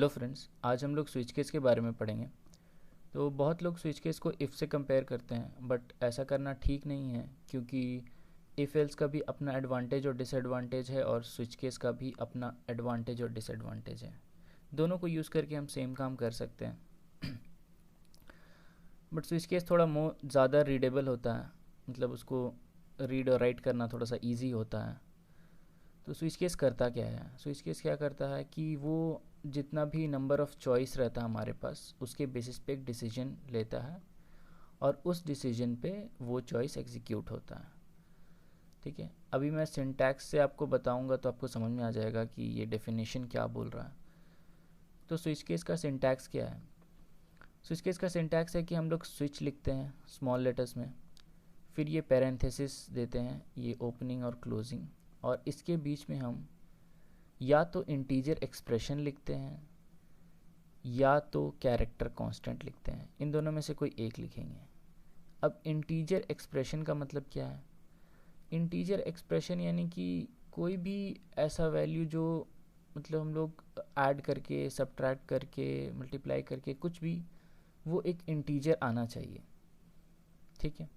Hello friends, आज हम लोग स्विच केस के बारे में पढ़ेंगे। तो बहुत लोग स्विच केस को इफ़ से कंपेयर करते हैं, बट ऐसा करना ठीक नहीं है क्योंकि इफ़ एल्स का भी अपना एडवांटेज और डिसएडवांटेज है और स्विच केस का भी अपना एडवांटेज और डिसएडवांटेज है। दोनों को यूज़ करके हम सेम काम कर सकते हैं। बट स्विच केस थोड़ा ज़्यादा रीडेबल होता है, मतलब उसको रीड और राइट करना थोड़ा सा ईजी होता है। तो स्विच केस करता क्या है? स्विच केस क्या करता है कि वो जितना भी नंबर ऑफ़ चॉइस रहता है हमारे पास, उसके बेसिस पे एक डिसीजन लेता है और उस डिसीजन पे वो चॉइस एग्जीक्यूट होता है। ठीक है, अभी मैं सिंटैक्स से आपको बताऊंगा तो आपको समझ में आ जाएगा कि ये डेफिनेशन क्या बोल रहा है। तो स्विच केस का सिंटैक्स क्या है? स्विच केस का सिंटैक्स है कि हम लोग स्विच लिखते हैं स्मॉल लेटर्स में, फिर ये पैरेंथेसिस देते हैं, ये ओपनिंग और क्लोजिंग, और इसके बीच में हम या तो इंटीजर एक्सप्रेशन लिखते हैं या तो कैरेक्टर कांस्टेंट लिखते हैं। इन दोनों में से कोई एक लिखेंगे। अब इंटीजर एक्सप्रेशन का मतलब क्या है? इंटीजर एक्सप्रेशन यानी कि कोई भी ऐसा वैल्यू जो मतलब हम लोग ऐड करके, सब्ट्रैक्ट करके, मल्टीप्लाई करके, कुछ भी, वो एक इंटीजर आना चाहिए। ठीक है,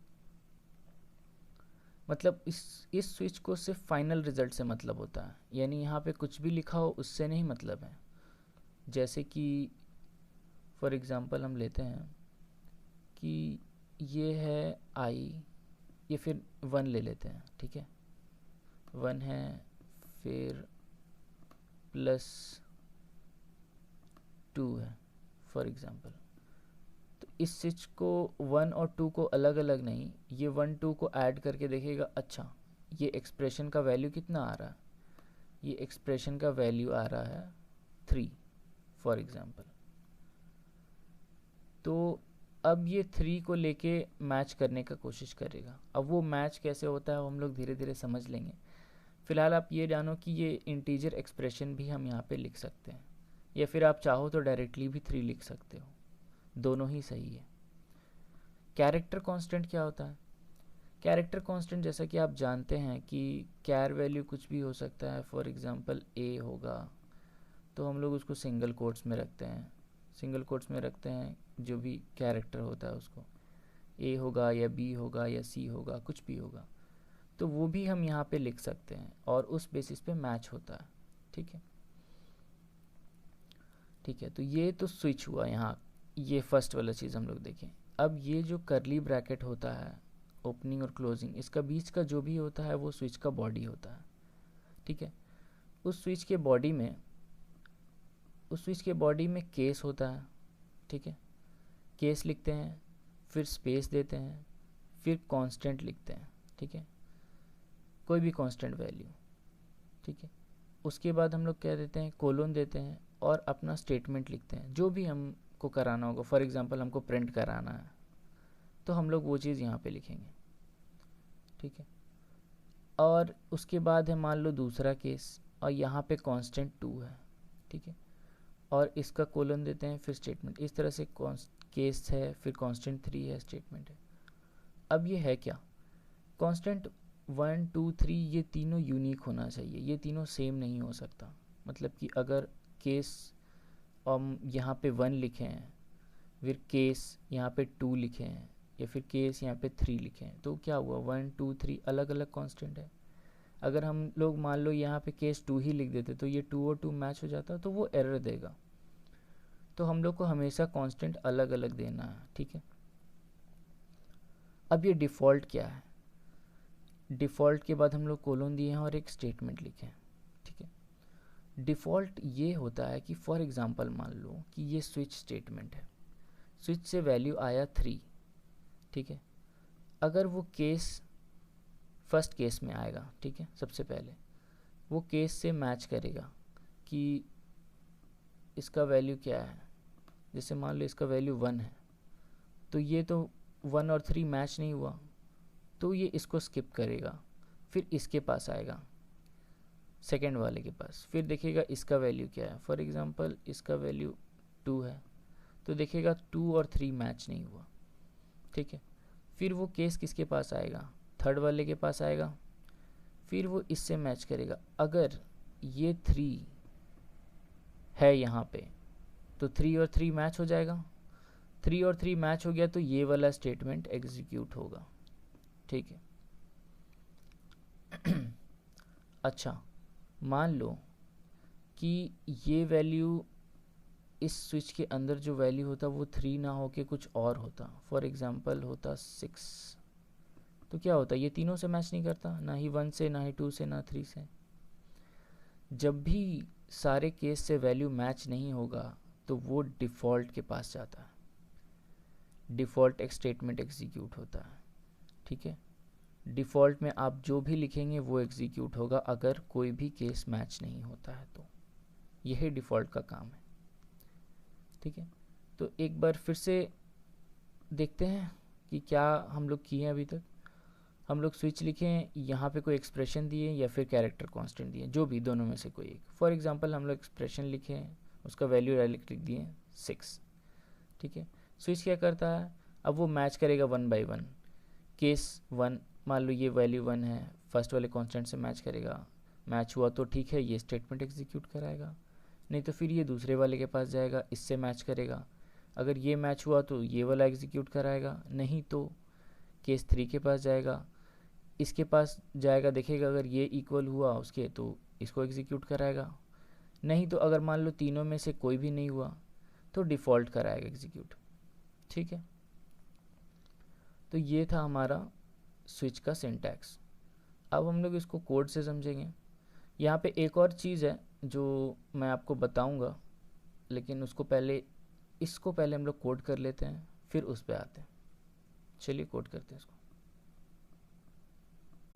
मतलब इस स्विच को सिर्फ फाइनल रिजल्ट से मतलब होता है, यानी यहाँ पे कुछ भी लिखा हो उससे नहीं मतलब है। जैसे कि फॉर एग्ज़ाम्पल हम लेते हैं कि ये है आई, ये फिर 1 ले लेते हैं। ठीक है, 1 है, फिर प्लस 2 है फॉर एग्ज़ाम्पल। तो इस स्विच को 1 और 2 को अलग अलग नहीं, ये 1 2 को ऐड करके देखेगा, अच्छा ये एक्सप्रेशन का वैल्यू कितना आ रहा है? ये एक्सप्रेशन का वैल्यू आ रहा है 3 फॉर एग्ज़ाम्पल। तो अब ये 3 को लेके मैच करने का कोशिश करेगा। अब वो मैच कैसे होता है वो हम लोग धीरे धीरे समझ लेंगे। फ़िलहाल आप ये जानो कि ये इंटीजर एक्सप्रेशन भी हम यहाँ पे लिख सकते हैं, या फिर आप चाहो तो डायरेक्टली भी 3 लिख सकते हो, दोनों ही सही है। कैरेक्टर कांस्टेंट क्या होता है? कैरेक्टर कांस्टेंट जैसा कि आप जानते हैं कि कैर वैल्यू कुछ भी हो सकता है। फॉर एग्ज़ाम्पल ए होगा तो हम लोग उसको सिंगल कोट्स में रखते हैं, सिंगल कोट्स में रखते हैं जो भी कैरेक्टर होता है उसको। ए होगा या बी होगा या सी होगा, कुछ भी होगा, तो वो भी हम यहाँ पे लिख सकते हैं और उस बेसिस पे मैच होता है। ठीक है, ठीक है। तो ये तो स्विच हुआ यहाँ, ये फर्स्ट वाला चीज़ हम लोग देखें। अब ये जो करली ब्रैकेट होता है, ओपनिंग और क्लोजिंग, इसका बीच का जो भी होता है वो स्विच का बॉडी होता है। ठीक है, उस स्विच के बॉडी में केस होता है। ठीक है, केस लिखते हैं, फिर स्पेस देते हैं, फिर कांस्टेंट लिखते हैं। ठीक है, कोई भी कांस्टेंट वैल्यू। ठीक है, उसके बाद हम लोग क्या देते हैं, कोलोन देते हैं और अपना स्टेटमेंट लिखते हैं, जो भी हमको कराना होगा। फॉर एग्जांपल हमको प्रिंट कराना है तो हम लोग वो चीज़ यहाँ पे लिखेंगे। ठीक है, और उसके बाद है मान लो दूसरा केस, और यहाँ पे कांस्टेंट 2 है। ठीक है, और इसका कोलन देते हैं, फिर स्टेटमेंट। इस तरह से केस है, फिर कांस्टेंट 3 है, स्टेटमेंट है। अब ये है क्या? कांस्टेंट 1 2 3 ये तीनों यूनिक होना चाहिए, ये तीनों सेम नहीं हो सकता। मतलब कि अगर केस हम यहाँ पे 1 लिखे हैं, फिर केस यहाँ पे 2 लिखे हैं, या फिर केस यहाँ पे 3 लिखे हैं, तो क्या हुआ? 1 2 3 अलग अलग कांस्टेंट है। अगर हम लोग मान लो यहाँ पे केस 2 ही लिख देते तो ये 2 और 2 मैच हो जाता, तो वो एरर देगा। तो हम लोग को हमेशा कांस्टेंट अलग अलग देना है। ठीक है, अब ये डिफ़ॉल्ट क्या है? डिफ़ॉल्ट के बाद हम लोग कोलोन दिए हैं और एक स्टेटमेंट लिखे हैं। ठीक है, डिफ़ॉल्ट ये होता है कि फॉर एग्ज़ाम्पल मान लो कि ये स्विच स्टेटमेंट है, स्विच से वैल्यू आया 3। ठीक है, अगर वो केस फर्स्ट केस में आएगा, ठीक है, सबसे पहले वो केस से मैच करेगा कि इसका वैल्यू क्या है। जैसे मान लो इसका वैल्यू 1 है, तो ये तो 1 और 3 मैच नहीं हुआ, तो ये इसको स्किप करेगा, फिर इसके पास आएगा, सेकेंड वाले के पास, फिर देखेगा इसका वैल्यू क्या है। फॉर एग्ज़ाम्पल इसका वैल्यू 2 है, तो देखेगा 2 और 3 मैच नहीं हुआ। ठीक है, फिर वो केस किसके पास आएगा? थर्ड वाले के पास आएगा, फिर वो इससे मैच करेगा। अगर ये 3 है यहाँ पे तो 3 और 3 मैच हो जाएगा, 3 और 3 मैच हो गया तो ये वाला स्टेटमेंट एग्जीक्यूट होगा। ठीक है। अच्छा, मान लो कि ये वैल्यू, इस स्विच के अंदर जो वैल्यू होता वो 3 ना होके कुछ और होता, फॉर एग्जांपल होता 6, तो क्या होता, ये तीनों से मैच नहीं करता, ना ही 1 से, ना ही 2 से, ना 3 से। जब भी सारे केस से वैल्यू मैच नहीं होगा तो वो डिफ़ॉल्ट के पास जाता है, डिफ़ॉल्ट एक स्टेटमेंट एग्जीक्यूट होता है। ठीक है, डिफ़ॉल्ट में आप जो भी लिखेंगे वो एग्जीक्यूट होगा अगर कोई भी केस मैच नहीं होता है, तो यही डिफ़ॉल्ट का काम है। ठीक है, तो एक बार फिर से देखते हैं कि क्या हम लोग किए हैं अभी तक। हम लोग स्विच लिखें, यहाँ पे कोई एक्सप्रेशन दिए या फिर कैरेक्टर कांस्टेंट दिए, जो भी दोनों में से कोई एक। फॉर एग्जांपल हम लोग एक्सप्रेशन लिखें, उसका वैल्यू डायरेक्ट लिख दिए 6। ठीक है, स्विच क्या करता है, अब वो मैच करेगा 1 बाई 1। केस 1, मान लो ये वैल्यू 1 है, फर्स्ट वाले कांस्टेंट से मैच करेगा, मैच हुआ तो ठीक है, ये स्टेटमेंट एग्जीक्यूट कराएगा, नहीं तो फिर ये दूसरे वाले के पास जाएगा, इससे मैच करेगा, अगर ये मैच हुआ तो ये वाला एग्जीक्यूट कराएगा, नहीं तो केस 3 के पास जाएगा, इसके पास जाएगा, देखेगा अगर ये इक्वल हुआ उसके तो इसको एग्जीक्यूट कराएगा, नहीं तो अगर मान लो तीनों में से कोई भी नहीं हुआ तो डिफ़ॉल्ट कराएगा एग्जीक्यूट। ठीक है, तो ये था हमारा स्विच का सिंटैक्स। अब हम लोग इसको कोड से समझेंगे। यहाँ पे एक और चीज़ है जो मैं आपको बताऊंगा, लेकिन इसको पहले हम लोग कोड कर लेते हैं, फिर उस पे आते हैं। चलिए कोड करते हैं इसको।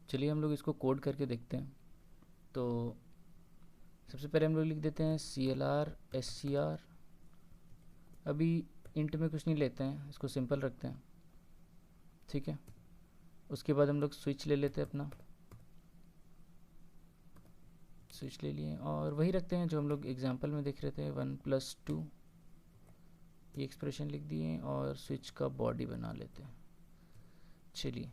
चलिए हम लोग इसको कोड करके देखते हैं। तो सबसे पहले हम लोग लिख देते हैं CLR SCR। अभी इंट में कुछ नहीं लेते हैं, इसको सिंपल रखते हैं। ठीक है, उसके बाद हम लोग स्विच ले लेते हैं, अपना स्विच ले लिए और वही रखते हैं जो हम लोग एग्जांपल में देख रहे थे, 1+2, ये एक्सप्रेशन लिख दिए और स्विच का बॉडी बना लेते हैं। चलिए,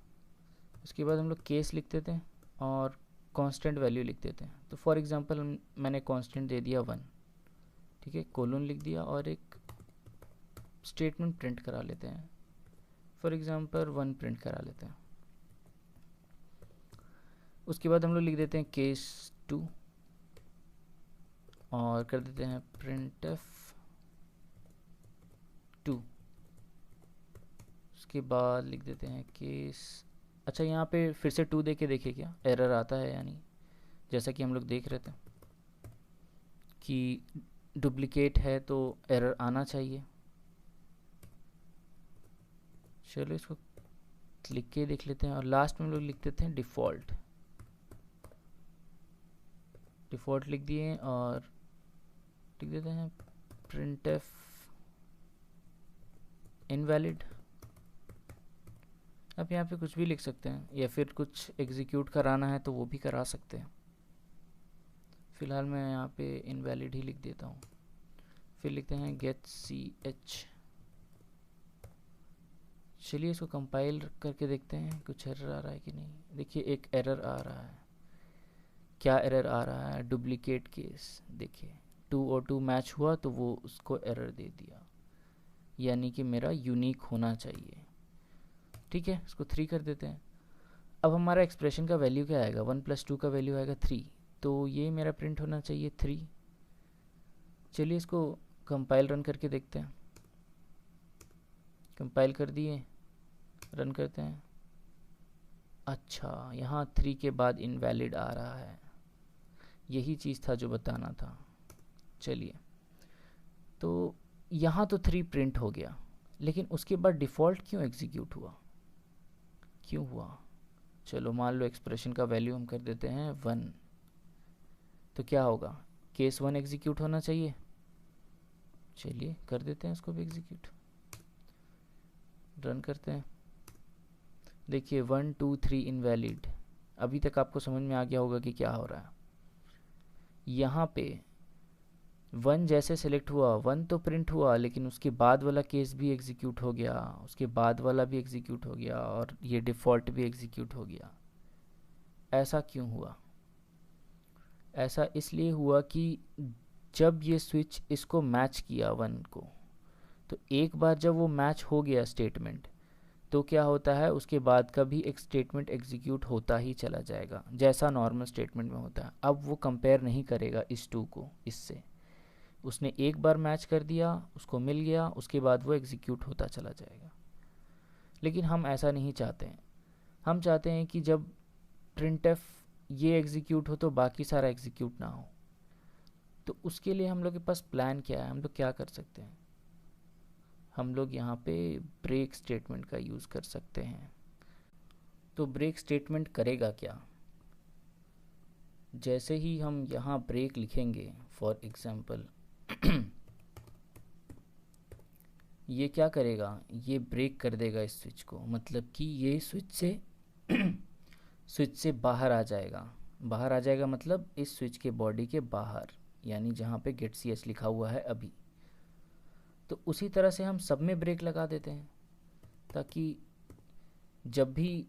उसके बाद हम लोग केस लिख देते हैं और कांस्टेंट वैल्यू लिख देते हैं। तो फॉर एग्जांपल मैंने कांस्टेंट दे दिया 1। ठीक है, कोलन लिख दिया और एक स्टेटमेंट प्रिंट करा लेते हैं, फॉर एग्जांपल 1 प्रिंट करा लेते हैं। उसके बाद हम लोग लिख देते हैं केस 2 और कर देते हैं printf 2। उसके बाद लिख देते हैं केस, अच्छा यहाँ पे फिर से 2 दे के देखिए क्या एरर आता है, यानी जैसा कि हम लोग देख रहे थे कि डुप्लीकेट है तो एरर आना चाहिए। चलो इसको लिख के देख लेते हैं और लास्ट में हम लोग लिख देते हैं डिफ़ॉल्ट। डिफ़ॉल्ट लिख दिए और लिख देते हैं printf इनवैलिड। अब यहाँ पे कुछ भी लिख सकते हैं या फिर कुछ एग्जीक्यूट कराना है तो वो भी करा सकते हैं। फ़िलहाल मैं यहाँ पे इनवैलिड ही लिख देता हूँ। फिर लिखते हैं get ch। चलिए इसको कंपाइल करके देखते हैं कुछ एरर आ रहा है कि नहीं। देखिए एक एरर आ रहा है। क्या एरर आ रहा है, डुप्लीकेट केस। देखिए 2 और 2 मैच हुआ तो वो उसको एरर दे दिया, यानी कि मेरा यूनिक होना चाहिए। ठीक है, इसको 3 कर देते हैं। अब हमारा एक्सप्रेशन का वैल्यू क्या आएगा, 1+2 का वैल्यू आएगा 3, तो ये मेरा प्रिंट होना चाहिए 3। चलिए इसको कंपाइल रन करके देखते हैं। कंपाइल कर दिए, रन करते हैं। अच्छा, यहाँ 3 के बाद इनवैलिड आ रहा है, यही चीज़ था जो बताना था। चलिए, तो यहाँ तो 3 प्रिंट हो गया, लेकिन उसके बाद डिफ़ॉल्ट क्यों एग्जीक्यूट हुआ, क्यों हुआ। चलो मान लो एक्सप्रेशन का वैल्यू हम कर देते हैं 1, तो क्या होगा, केस 1 एग्जीक्यूट होना चाहिए। चलिए कर देते हैं उसको भी एग्जीक्यूट, रन करते हैं। देखिए 1 2 3 इनवैलिड। अभी तक आपको समझ में आ गया होगा कि क्या हो रहा है। यहाँ पे 1 जैसे सेलेक्ट हुआ, 1 तो प्रिंट हुआ, लेकिन उसके बाद वाला केस भी एग्जीक्यूट हो गया, उसके बाद वाला भी एग्जीक्यूट हो गया और ये डिफ़ॉल्ट भी एग्जीक्यूट हो गया। ऐसा क्यों हुआ, ऐसा इसलिए हुआ कि जब ये स्विच इसको मैच किया 1 को, तो एक बार जब वो मैच हो गया स्टेटमेंट, तो क्या होता है, उसके बाद का भी एक स्टेटमेंट एग्जीक्यूट होता ही चला जाएगा जैसा नॉर्मल स्टेटमेंट में होता है। अब वो कंपेयर नहीं करेगा इस 2 को इससे, उसने एक बार मैच कर दिया, उसको मिल गया, उसके बाद वो एग्जीक्यूट होता चला जाएगा। लेकिन हम ऐसा नहीं चाहते हैं। हम चाहते हैं कि जब printf ये एग्जीक्यूट हो तो बाकी सारा एग्जीक्यूट ना हो। तो उसके लिए हम लोग के पास प्लान क्या है, हम लोग क्या कर सकते हैं, हम लोग यहाँ पे ब्रेक स्टेटमेंट का यूज़ कर सकते हैं। तो ब्रेक स्टेटमेंट करेगा क्या, जैसे ही हम यहाँ ब्रेक लिखेंगे फॉर एग्जांपल, ये क्या करेगा, ये ब्रेक कर देगा इस स्विच को, मतलब कि ये स्विच से बाहर आ जाएगा। बाहर आ जाएगा मतलब इस स्विच के बॉडी के बाहर, यानी जहाँ पे गेट सी एस लिखा हुआ है अभी। तो उसी तरह से हम सब में ब्रेक लगा देते हैं, ताकि जब भी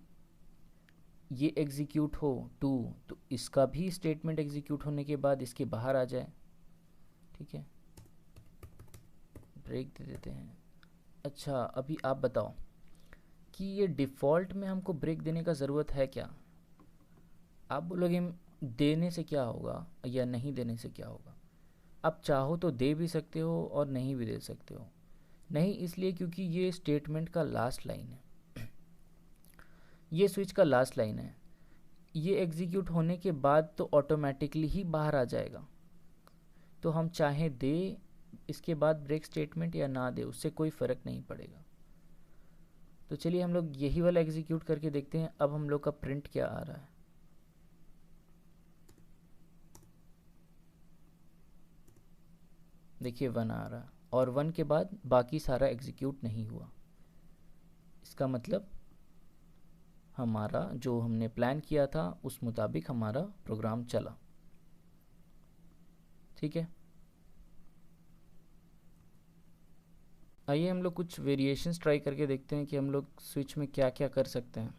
ये एग्जीक्यूट हो 2, तो इसका भी स्टेटमेंट एग्जीक्यूट होने के बाद इसके बाहर आ जाए। ठीक है, ब्रेक दे देते हैं। अच्छा, अभी आप बताओ कि ये डिफ़ॉल्ट में हमको ब्रेक देने का ज़रूरत है क्या। आप बोलोगे देने से क्या होगा या नहीं देने से क्या होगा। आप चाहो तो दे भी सकते हो और नहीं भी दे सकते हो। नहीं इसलिए क्योंकि ये स्टेटमेंट का लास्ट लाइन है, ये स्विच का लास्ट लाइन है। ये एग्जीक्यूट होने के बाद तो ऑटोमेटिकली ही बाहर आ जाएगा। तो हम चाहे दे इसके बाद ब्रेक स्टेटमेंट या ना दे, उससे कोई फ़र्क नहीं पड़ेगा। तो चलिए हम लोग यही वाला एग्जीक्यूट करके देखते हैं। अब हम लोग का प्रिंट क्या आ रहा है। देखिए 1 आ रहा है और 1 के बाद बाकी सारा एग्जीक्यूट नहीं हुआ। इसका मतलब हमारा जो हमने प्लान किया था उस मुताबिक हमारा प्रोग्राम चला। ठीक है, आइए हम लोग कुछ वेरिएशंस ट्राई करके देखते हैं कि हम लोग स्विच में क्या क्या कर सकते हैं।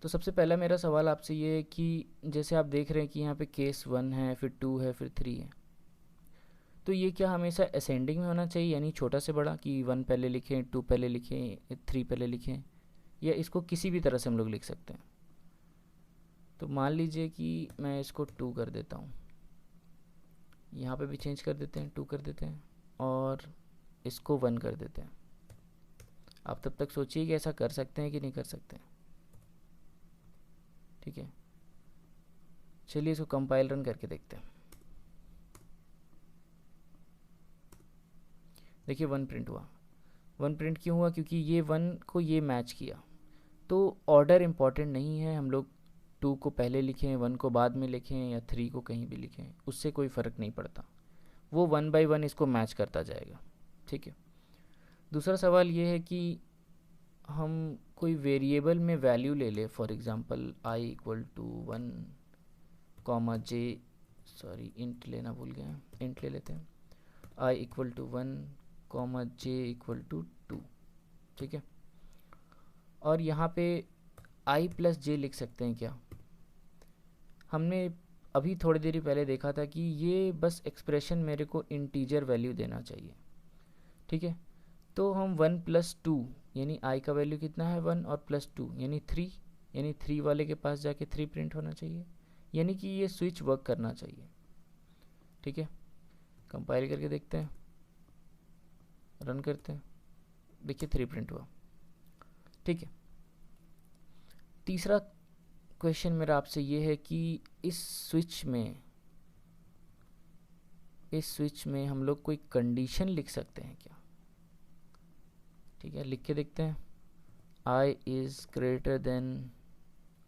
तो सबसे पहला मेरा सवाल आपसे ये है कि जैसे आप देख रहे हैं कि यहाँ पे केस 1 है, फिर 2 है, फिर 3 है। तो ये क्या हमेशा असेंडिंग में होना चाहिए, यानी छोटा से बड़ा, कि 1 पहले लिखें, 2 पहले लिखें, 3 पहले लिखें, या इसको किसी भी तरह से हम लोग लिख सकते हैं। तो मान लीजिए कि मैं इसको 2 कर देता हूँ, यहाँ पे भी चेंज कर देते हैं, 2 कर देते हैं, और इसको 1 कर देते हैं। आप तब तक सोचिए कि ऐसा कर सकते हैं कि नहीं कर सकते हैं। ठीक है, चलिए इसको कंपाइल रन करके देखते हैं। देखिए 1 प्रिंट हुआ। 1 प्रिंट क्यों हुआ, क्योंकि ये 1 को ये मैच किया। तो ऑर्डर इम्पॉर्टेंट नहीं है, हम लोग 2 को पहले लिखें, 1 को बाद में लिखें, या 3 को कहीं भी लिखें, उससे कोई फ़र्क नहीं पड़ता। वो 1 बाई 1 इसको मैच करता जाएगा। ठीक है, दूसरा सवाल ये है कि हम कोई वेरिएबल में वैल्यू ले ले, for example i equal to 1 comma j, sorry int लेना भूल गया, इंट ले लेते हैं, i equal to 1 comma j equal to 2। ठीक है, और यहाँ पे आई प्लस जे लिख सकते हैं क्या। हमने अभी थोड़ी देर पहले देखा था कि ये बस एक्सप्रेशन मेरे को इंटीजर वैल्यू देना चाहिए। ठीक है, तो हम 1 प्लस 2 यानी आई का वैल्यू कितना है 1 और प्लस 2 यानी 3, यानी 3 वाले के पास जाके 3 प्रिंट होना चाहिए, यानी कि ये स्विच वर्क करना चाहिए। ठीक है, कंपाइल करके देखते हैं, रन करते हैं, देखिए 3 प्रिंट हुआ। ठीक है, तीसरा क्वेश्चन मेरा आपसे ये है कि इस स्विच में हम लोग कोई कंडीशन लिख सकते हैं क्या। ठीक है, लिख के देखते हैं, आई इज़ ग्रेटर देन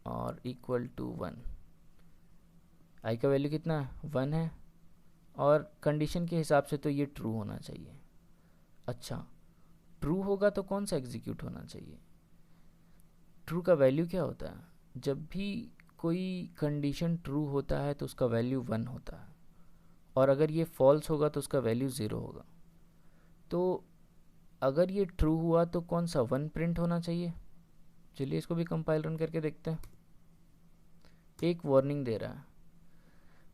और इक्वल टू 1। आई का वैल्यू कितना है 1 है, और कंडीशन के हिसाब से तो ये ट्रू होना चाहिए। अच्छा, ट्रू होगा तो कौन सा एग्जीक्यूट होना चाहिए। ट्रू का वैल्यू क्या होता है, जब भी कोई कंडीशन ट्रू होता है तो उसका वैल्यू 1 होता है, और अगर ये फॉल्स होगा तो उसका वैल्यू 0 होगा। तो अगर ये ट्रू हुआ तो कौन सा 1 प्रिंट होना चाहिए। चलिए इसको भी कंपाइल रन करके देखते हैं। एक वार्निंग दे रहा है,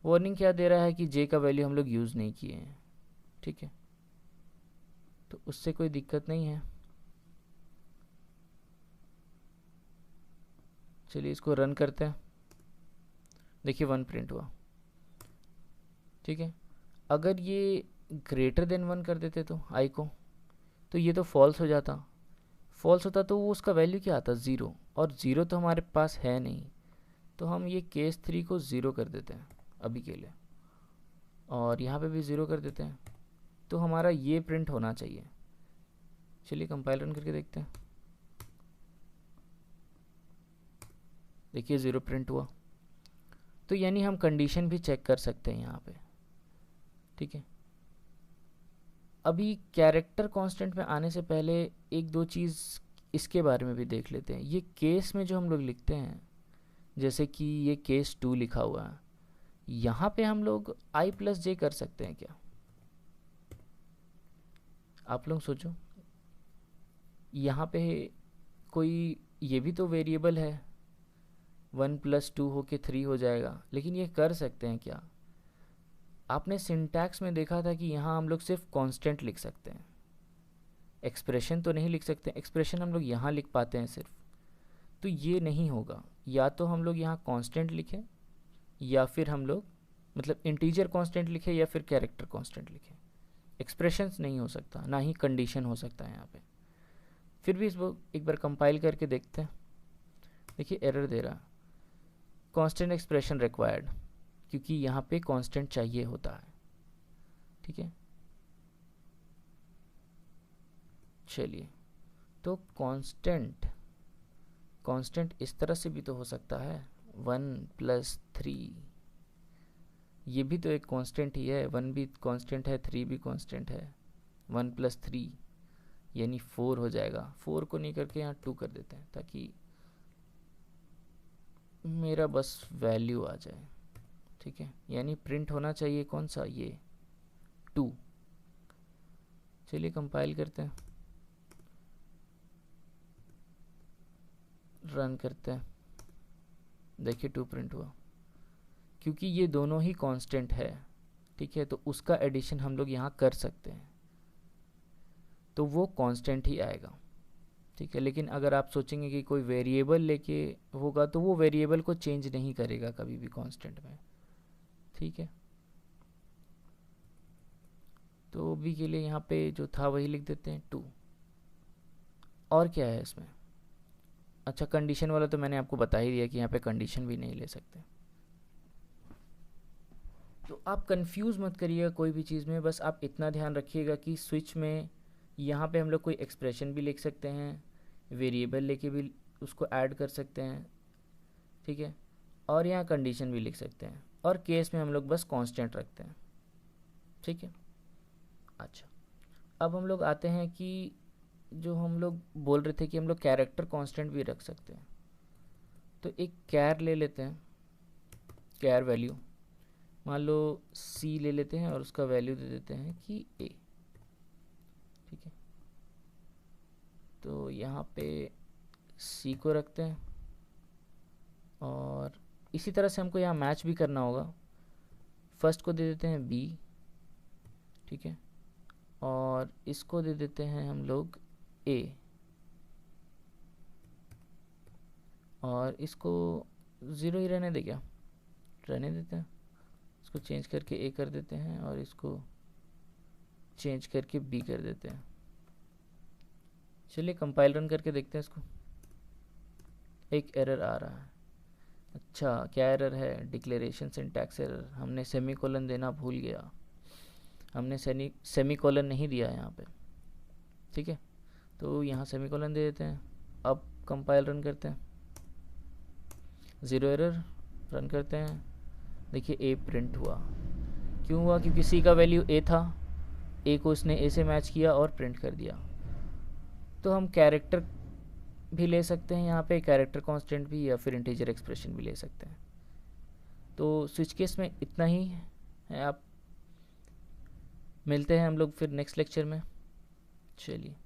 वार्निंग क्या दे रहा है कि जे का वैल्यू हम लोग यूज़ नहीं किए हैं, ठीक है, तो उससे कोई दिक्कत नहीं है। चलिए इसको रन करते हैं, देखिए 1 प्रिंट हुआ, ठीक है। अगर ये ग्रेटर देन 1 कर देते तो आई को, तो ये तो फॉल्स हो जाता, फॉल्स होता तो वो उसका वैल्यू क्या आता, 0, और 0 तो हमारे पास है नहीं, तो हम ये केस 3 को 0 कर देते हैं अभी के लिए, और यहाँ पे भी 0 कर देते हैं, तो हमारा ये प्रिंट होना चाहिए। चलिए कंपाइल रन करके देखते हैं, देखिए 0 प्रिंट हुआ। तो यानी हम कंडीशन भी चेक कर सकते हैं यहाँ पे, ठीक है। अभी कैरेक्टर कांस्टेंट में आने से पहले एक दो चीज़ इसके बारे में भी देख लेते हैं। ये केस में जो हम लोग लिखते हैं, जैसे कि ये केस 2 लिखा हुआ है, यहाँ पे हम लोग i प्लस जे कर सकते हैं क्या? आप लोग सोचो, यहाँ पे कोई ये भी तो वेरिएबल है, 1 + 2 होके 3 हो जाएगा, लेकिन ये कर सकते हैं क्या? आपने सिंटैक्स में देखा था कि यहाँ हम लोग सिर्फ कांस्टेंट लिख सकते हैं, एक्सप्रेशन तो नहीं लिख सकते। एक्सप्रेशन हम लोग यहाँ लिख पाते हैं सिर्फ, तो ये नहीं होगा। या तो हम लोग यहाँ कांस्टेंट लिखें, या फिर हम लोग मतलब इंटीजर कांस्टेंट लिखें, या फिर कैरेक्टर कांस्टेंट लिखें। एक्सप्रेशंस नहीं हो सकता, ना ही कंडीशन हो सकता है यहाँ पे। फिर भी इसको एक बार कंपाइल करके देखते हैं, देखिए एरर दे रहा, कांस्टेंट एक्सप्रेशन रिक्वायर्ड, क्योंकि यहाँ पे कांस्टेंट चाहिए होता है, ठीक है। चलिए, तो कांस्टेंट इस तरह से भी तो हो सकता है, 1 + 3, ये भी तो एक कांस्टेंट ही है, 1 भी कांस्टेंट है, 3 भी कांस्टेंट है, 1 + 3 यानी 4 हो जाएगा। 4 को नहीं करके यहाँ 2 कर देते हैं, ताकि मेरा बस वैल्यू आ जाए, ठीक है। यानी प्रिंट होना चाहिए कौन सा, ये 2। चलिए कंपाइल करते हैं, रन करते हैं, देखिए 2 प्रिंट हुआ, क्योंकि ये दोनों ही कांस्टेंट है, ठीक है, तो उसका एडिशन हम लोग यहाँ कर सकते हैं, तो वो कांस्टेंट ही आएगा, ठीक है। लेकिन अगर आप सोचेंगे कि कोई वेरिएबल लेके होगा, तो वो वेरिएबल को चेंज नहीं करेगा कभी भी कांस्टेंट में, ठीक है। तो अभी के लिए यहाँ पे जो था वही लिख देते हैं 2। और क्या है इसमें, अच्छा कंडीशन वाला तो मैंने आपको बता ही दिया कि यहाँ पे कंडीशन भी नहीं ले सकते। तो आप कंफ्यूज मत करिएगा कोई भी चीज़ में, बस आप इतना ध्यान रखिएगा कि स्विच में यहाँ पे हम लोग कोई एक्सप्रेशन भी लिख सकते हैं, वेरिएबल लेके भी उसको ऐड कर सकते हैं, ठीक है, और यहाँ कंडीशन भी लिख सकते हैं, और केस में हम लोग बस कांस्टेंट रखते हैं, ठीक है। अच्छा, अब हम लोग आते हैं कि जो हम लोग बोल रहे थे कि हम लोग कैरेक्टर कांस्टेंट भी रख सकते हैं, तो एक कैर ले लेते हैं, कैर वैल्यू मान लो सी ले लेते हैं, और उसका वैल्यू दे देते हैं कि ए, ठीक है। तो यहाँ पे सी को रखते हैं, और इसी तरह से हमको यहाँ मैच भी करना होगा। फर्स्ट को दे देते हैं बी, ठीक है, और इसको दे देते हैं हम लोग ए, और इसको 0 ही रहने दे, क्या रहने देते हैं, इसको चेंज करके ए कर देते हैं, और इसको चेंज करके बी कर देते हैं। चलिए कंपाइल रन करके देखते हैं इसको, एक एरर आ रहा है। अच्छा, क्या एरर है, डिक्लेरेशन सिंटैक्स एरर, हमने सेमीकोलन देना भूल गया, हमने सेमीकोलन नहीं दिया यहाँ पे, ठीक है, तो यहाँ सेमीकोलन दे देते हैं। अब कंपाइल रन करते हैं, 0 एरर, रन करते हैं, देखिए ए प्रिंट हुआ। क्यों हुआ, क्योंकि सी का वैल्यू ए था, ए को इसने ए से मैच किया और प्रिंट कर दिया। तो हम कैरेक्टर भी ले सकते हैं यहाँ पे, कैरेक्टर कांस्टेंट भी, या फिर इंटीजर एक्सप्रेशन भी ले सकते हैं। तो स्विच केस में इतना ही है। आप मिलते हैं हम लोग फिर नेक्स्ट लेक्चर में, चलिए।